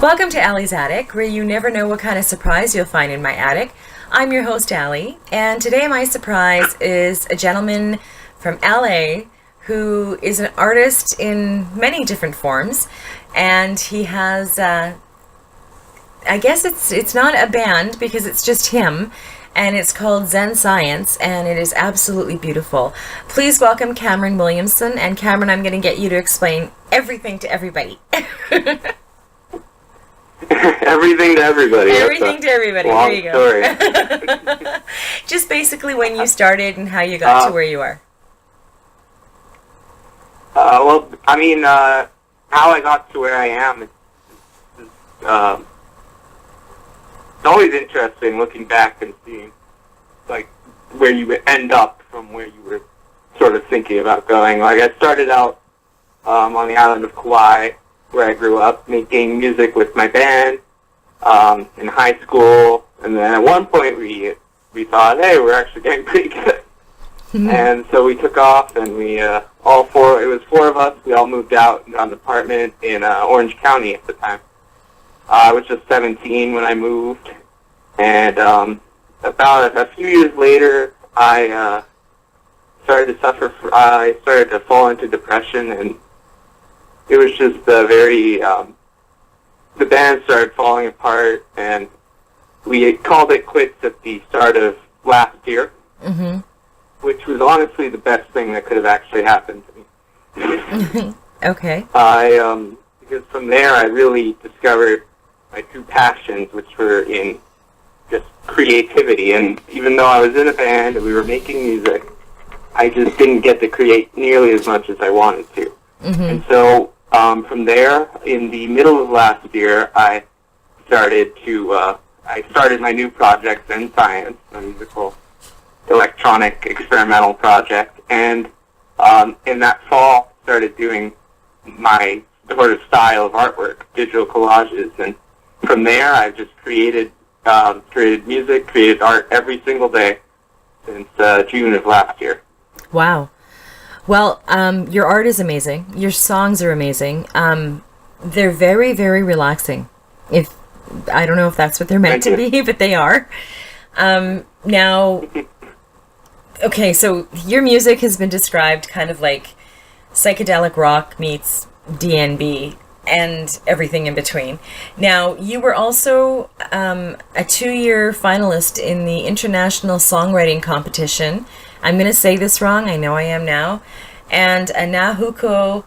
Welcome to Allie's Attic, where you never know what kind of surprise you'll find in my attic. I'm your host, Allie, and today my surprise is a gentleman from LA who is an artist in many different forms, and he has, I guess it's not a band because it's just him, and it's called Zenxienz, and it is absolutely beautiful. Please welcome Cameron Williamson, and Cameron, I'm going to get you to explain everything to everybody. Everything to everybody. Everything to everybody. Long there you go. Story. Just basically when you started and how you got to where you are. How I got to where I am is it's always interesting looking back and seeing like where you would end up from where you were sort of thinking about going. Like I started out on the island of Kauai, where I grew up, making music with my band in high school, and then at one point we thought, hey, we're actually getting pretty good. And so we took off, and it was four of us, we all moved out and got an apartment in Orange County at the time. I was just 17 when I moved, and about a few years later, I started to fall into depression, and it was just the band started falling apart, and we called it quits at the start of last year, which was honestly the best thing that could have actually happened to me. Okay. Because from there I really discovered my true passions, which were in just creativity, and even though I was in a band and we were making music, I just didn't get to create nearly as much as I wanted to. And so from there, in the middle of last year, I started my new project, Zenxienz, a musical electronic experimental project, and in that fall, started doing my sort of style of artwork, digital collages, and from there, I've just created music, created art every single day since June of last year. Wow. Well, your art is amazing. Your songs are amazing. They're very, very relaxing. I don't know if that's what they're meant to be, but they are. Now, okay, so your music has been described kind of like psychedelic rock meets DnB and everything in between. Now, you were also a 2-year finalist in the International Songwriting Competition. I'm going to say this wrong, I know I am now. And a Nahuko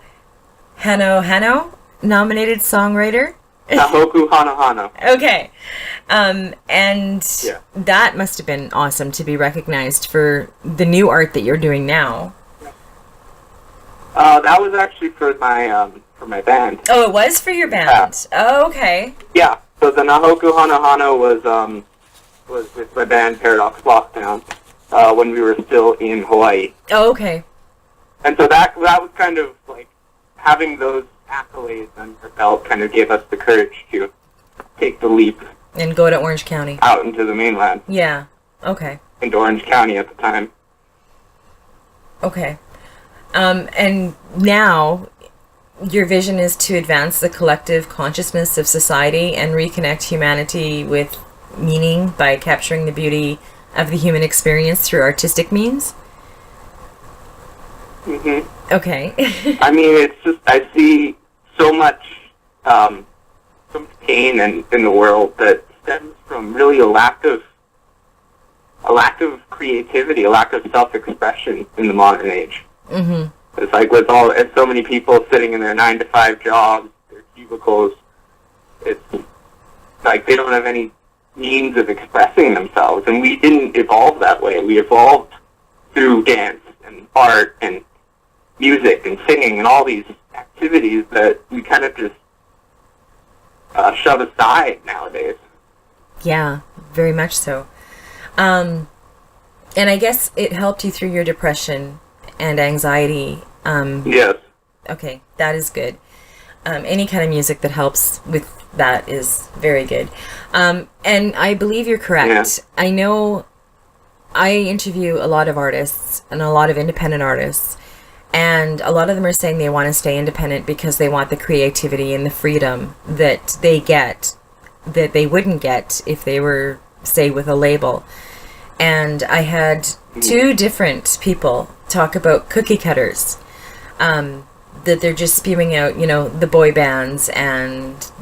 Hano nominated songwriter. Nahoku Hano. Okay. And that must have been awesome to be recognized for the new art that you're doing now. That was actually for my band. Oh, it was for your band. Oh, okay. Yeah. So the Nahoku Hano was with my band Paradox Lockdown when we were still in Hawaii. Oh, okay. And so that was kind of like having those accolades under our belt kind of gave us the courage to take the leap and go to Orange County, out into the mainland. Yeah. Okay. Into Orange County at the time. Okay. And now your vision is to advance the collective consciousness of society and reconnect humanity with meaning by capturing the beauty of the human experience through artistic means? Okay. I mean, it's just, I see so much pain in the world that stems from really a lack of creativity, a lack of self-expression in the modern age. It's like with so many people sitting in their 9-to-5 jobs, their cubicles, it's like they don't have any means of expressing themselves, and we didn't evolve that way. We evolved through dance and art and music and singing and all these activities that we kind of just shove aside nowadays. Yeah, very much so. And I guess it helped you through your depression and anxiety. Yes. Okay, that is good. Any kind of music that helps with that is very good. And I believe you're correct. Yeah. I know I interview a lot of artists and a lot of independent artists, And a lot of them are saying they want to stay independent because they want the creativity and the freedom that they get that they wouldn't get if they were, say, with a label. And I had two different people talk about cookie cutters, that they're just spewing out, the boy bands and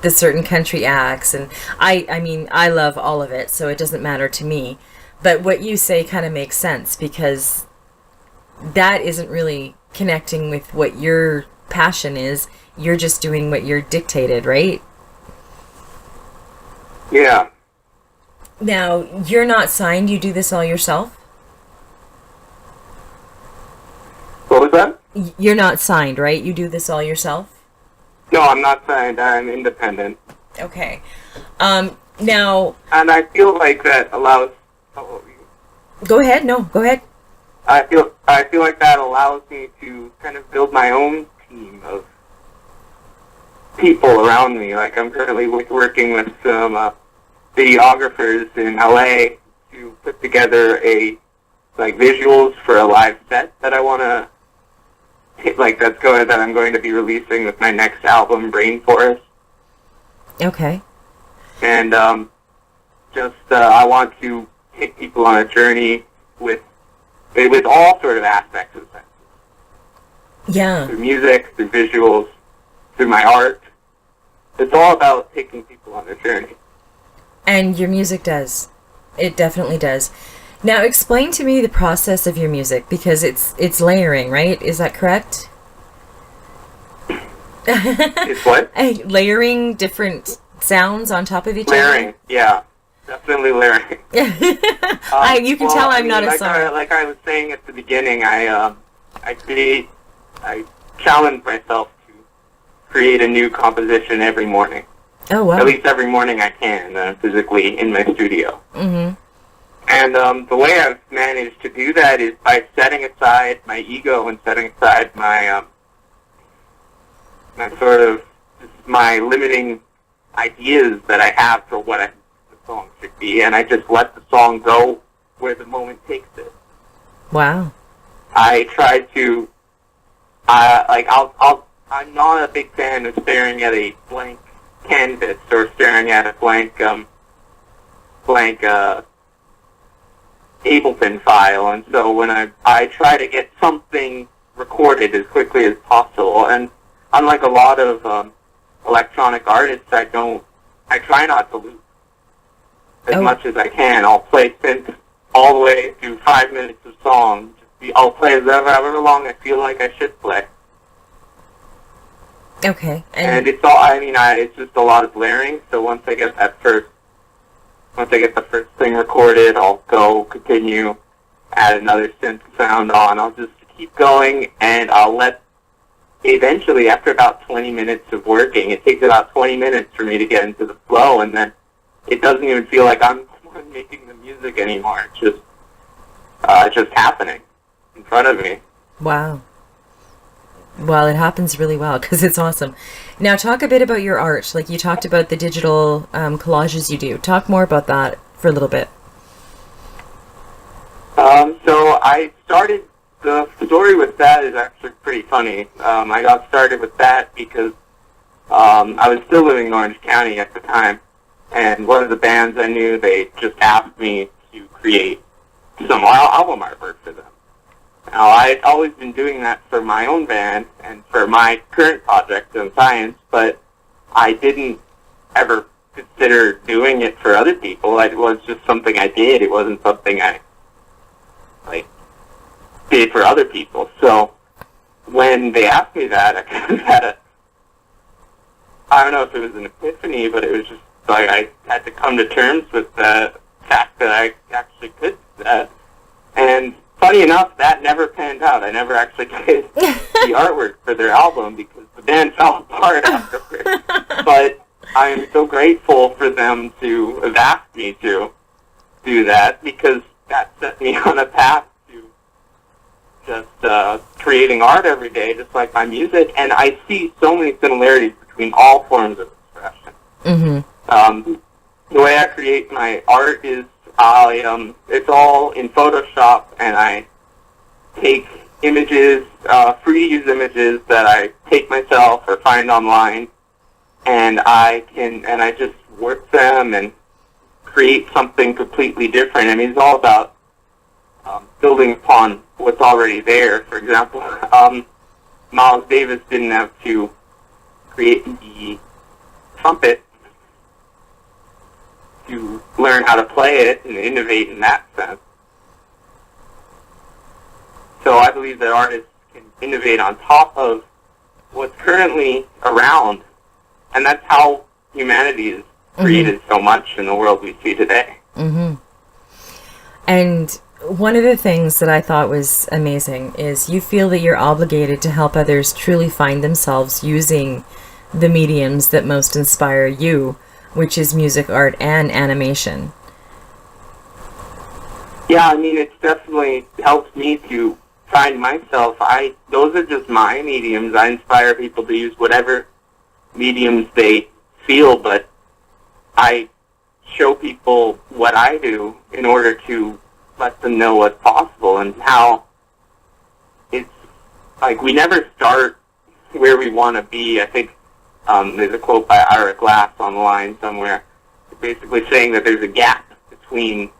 the certain country acts. And I mean, I love all of it, so it doesn't matter to me. But what you say kind of makes sense, because that isn't really connecting with what your passion is. You're just doing what you're dictated, right? Yeah. Now, you're not signed. You do this all yourself? What was that? You're not signed, right? You do this all yourself? No, I'm not signed. I'm independent. Okay. Now... And I feel like that allows... Oh, go ahead. No, go ahead. I feel like that allows me to kind of build my own team of people around me. Like, I'm currently working with some videographers in LA to put together visuals for a live set that I want to that I'm going to be releasing with my next album, Rainforest. Okay. And I want to take people on a journey with all sort of aspects of sense. Yeah. Through music, through visuals, through my art. It's all about taking people on a journey. And your music does. It definitely does. Now, explain to me the process of your music, because it's layering, right? Is that correct? It's what? Layering different sounds on top of each other? Layering, yeah. Definitely layering. You can tell I'm not a singer. Like I was saying at the beginning, I challenge myself to create a new composition every morning. Oh, wow. At least every morning I can, physically in my studio. Mm-hmm. And the way I've managed to do that is by setting aside my ego and setting aside my my limiting ideas that I have for what the song should be, and I just let the song go where the moment takes it. Wow. I try to, I'm not a big fan of staring at a blank canvas or staring at a blank Ableton file, and so when I try to get something recorded as quickly as possible, and unlike a lot of electronic artists, I try not to loop as much as I can. I'll play synth all the way through 5 minutes of song. I'll play however long I feel like I should play. Okay. And it's all, it's just a lot of layering, so once I get the first thing recorded, I'll continue, add another synth sound on. I'll just keep going, and I'll let, eventually, after about 20 minutes of working, it takes about 20 minutes for me to get into the flow, and then it doesn't even feel like I'm making the music anymore. It's just happening in front of me. Wow. Well, it happens really well, because it's awesome. Now, talk a bit about your art. Like, you talked about the digital collages you do. Talk more about that for a little bit. So I started, the story with that is actually pretty funny. I got started with that because I was still living in Orange County at the time, and one of the bands I knew, they just asked me to create some album artwork for them. Now, I'd always been doing that for my own band and for my current project, Zenxienz, but I didn't ever consider doing it for other people. It was just something I did. It wasn't something I, did for other people. So when they asked me that, I kind of had I don't know if it was an epiphany, but it was just I had to come to terms with the fact that I actually could do that. And funny enough, that never panned out. I never actually did the artwork for their album because the band fell apart afterwards. But I'm so grateful for them to have asked me to do that, because that set me on a path to just creating art every day, just like my music. And I see so many similarities between all forms of expression. Mm-hmm. The way I create my art is it's all in Photoshop, and I take images, free to use images that I take myself or find online, and I just work them and create something completely different. I mean, it's all about building upon what's already there. For example, Miles Davis didn't have to create the trumpet to learn how to play it and innovate in that sense. So I believe that artists can innovate on top of what's currently around, and that's how humanity is created so much in the world we see today. Mm-hmm. And one of the things that I thought was amazing is you feel that you're obligated to help others truly find themselves using the mediums that most inspire you, which is music, art, and animation. Yeah, I mean, it's definitely helped me to find myself. Those are just my mediums. I inspire people to use whatever mediums they feel, but I show people what I do in order to let them know what's possible and how it's like we never start where we want to be. I think there's a quote by Ira Glass online somewhere basically saying that there's a gap between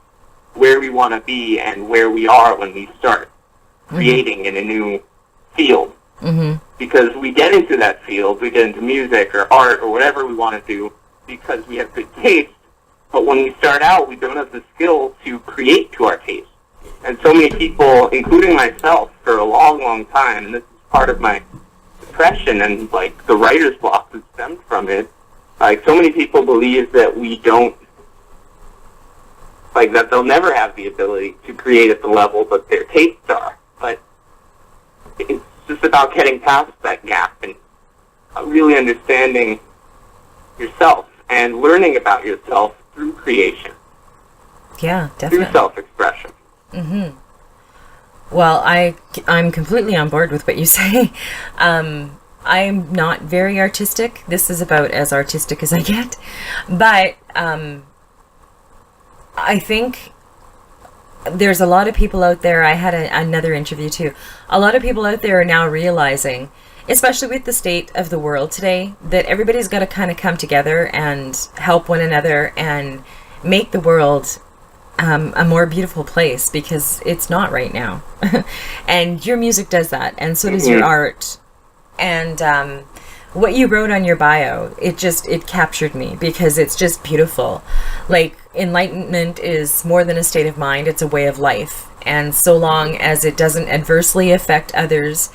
where we want to be and where we are when we start creating in a new field. Because we get into that field, we get into music or art or whatever we want to do because we have good taste, but when we start out, we don't have the skill to create to our taste. And so many people, including myself, for a long, long time, and this is part of my depression and, like, the writer's block that stemmed from it, like, so many people believe that we don't, like, that they'll never have the ability to create at the level that their tastes are. But it's just about getting past that gap and really understanding yourself and learning about yourself through creation. Yeah, definitely. Through self-expression. Well, I'm completely on board with what you say. I'm not very artistic. This is about as artistic as I get. But I think there's a lot of people out there. I had another interview too. A lot of people out there are now realizing, especially with the state of the world today, that everybody's got to kind of come together and help one another and make the world a more beautiful place, because it's not right now. And your music does that, and so does your art. And what you wrote on your bio, it captured me, because it's just beautiful. Like, enlightenment is more than a state of mind, it's a way of life. And so long as it doesn't adversely affect others,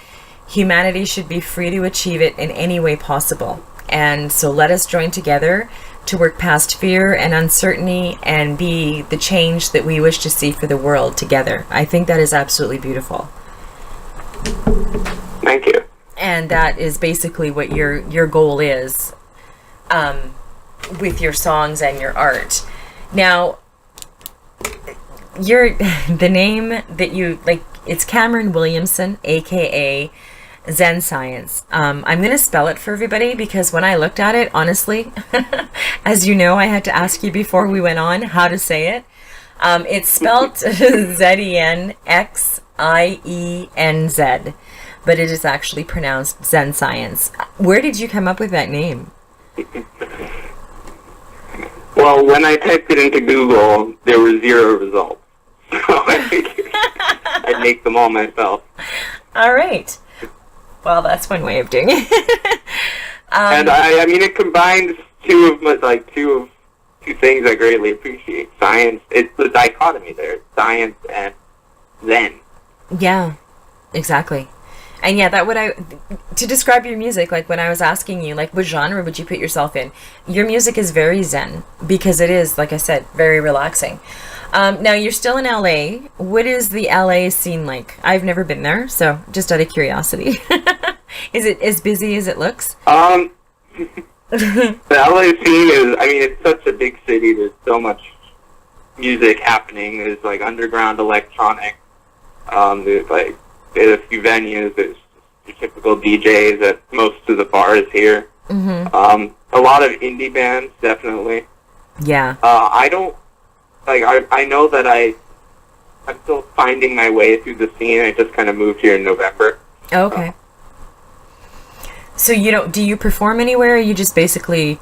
humanity should be free to achieve it in any way possible. And so let us join together to work past fear and uncertainty and be the change that we wish to see for the world together. I think that is absolutely beautiful. Thank you. And that is basically what your goal is with your songs and your art. Now, the name that you, like, it's Cameron Williamson, aka Zenxienz. I'm going to spell it for everybody, because when I looked at it, honestly, as you know, I had to ask you before we went on how to say it. It's spelled Zenxienz, but it is actually pronounced Zenxienz. Where did you come up with that name? Well, when I typed it into Google, there were 0 results. So I figured I'd make them all myself. All right. Well, that's one way of doing it. And I mean, it combines two things I greatly appreciate. Science, it's the dichotomy there, science and Zen. Yeah, exactly. And yeah, to describe your music, like when I was asking you, like, what genre would you put yourself in? Your music is very Zen, because it is, like I said, very relaxing. Now, you're still in LA. What is the LA scene like? I've never been there, so just out of curiosity. Is it as busy as it looks? The LA scene is, I mean, it's such a big city. There's so much music happening. There's, like, underground electronic. There's, like, a few venues. There's your typical DJs at most of the bars here. A lot of indie bands, definitely. Yeah. I don't, like, I know that I'm still finding my way through the scene. I just kind of moved here in November. Okay. So do you perform anywhere, or you just basically,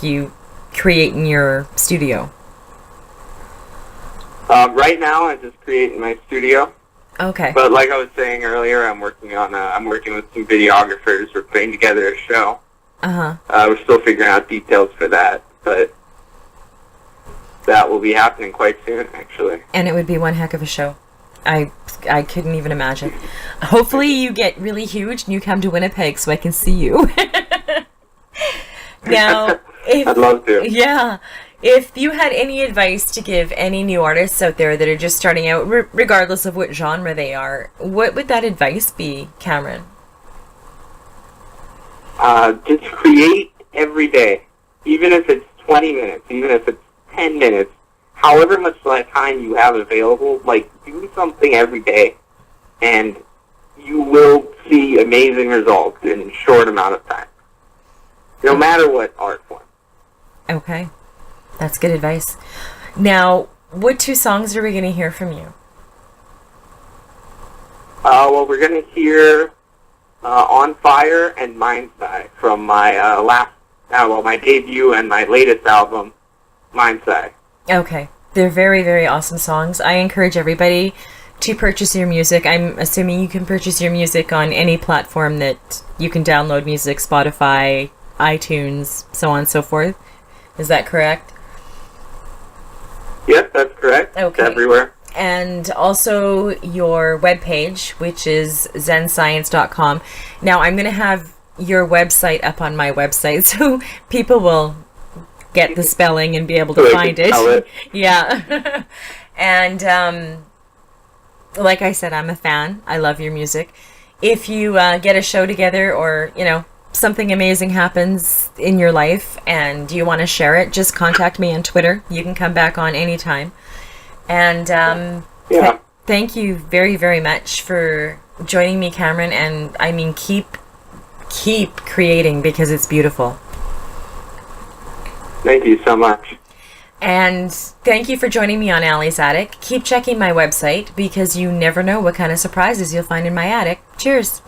you create in your studio? Right now, I just create in my studio. Okay. But like I was saying earlier, I'm working with some videographers. We're putting together a show. We're still figuring out details for that, but that will be happening quite soon, actually. And it would be one heck of a show. I couldn't even imagine. Hopefully you get really huge and you come to Winnipeg so I can see you. Now, I'd love to. Yeah. If you had any advice to give any new artists out there that are just starting out, regardless of what genre they are, what would that advice be, Cameron? Just create every day. Even if it's 20 minutes, even if it's 10 minutes, however much time you have available, do something every day, and you will see amazing results in a short amount of time. No matter what art form. Okay. That's good advice. Now, what 2 songs are we going to hear from you? Well, we're going to hear On Fire and Mindside from my my debut and my latest album, Mindside. Okay. They're very, very awesome songs. I encourage everybody to purchase your music. I'm assuming you can purchase your music on any platform that you can download music, Spotify, iTunes, so on and so forth. Is that correct? Yes, that's correct. Okay. It's everywhere. And also your webpage, which is Zenxienz.com. Now, I'm going to have your website up on my website so people will get the spelling and be able to find it. Yeah. And like I said, I'm a fan. I love your music. If you get a show together, or, something amazing happens in your life and you want to share it, just contact me on Twitter. You can come back on anytime. And thank you very, very much for joining me, Cameron. And I mean, keep creating, because it's beautiful. Thank you so much. And thank you for joining me on Allie's Attic. Keep checking my website, because you never know what kind of surprises you'll find in my attic. Cheers.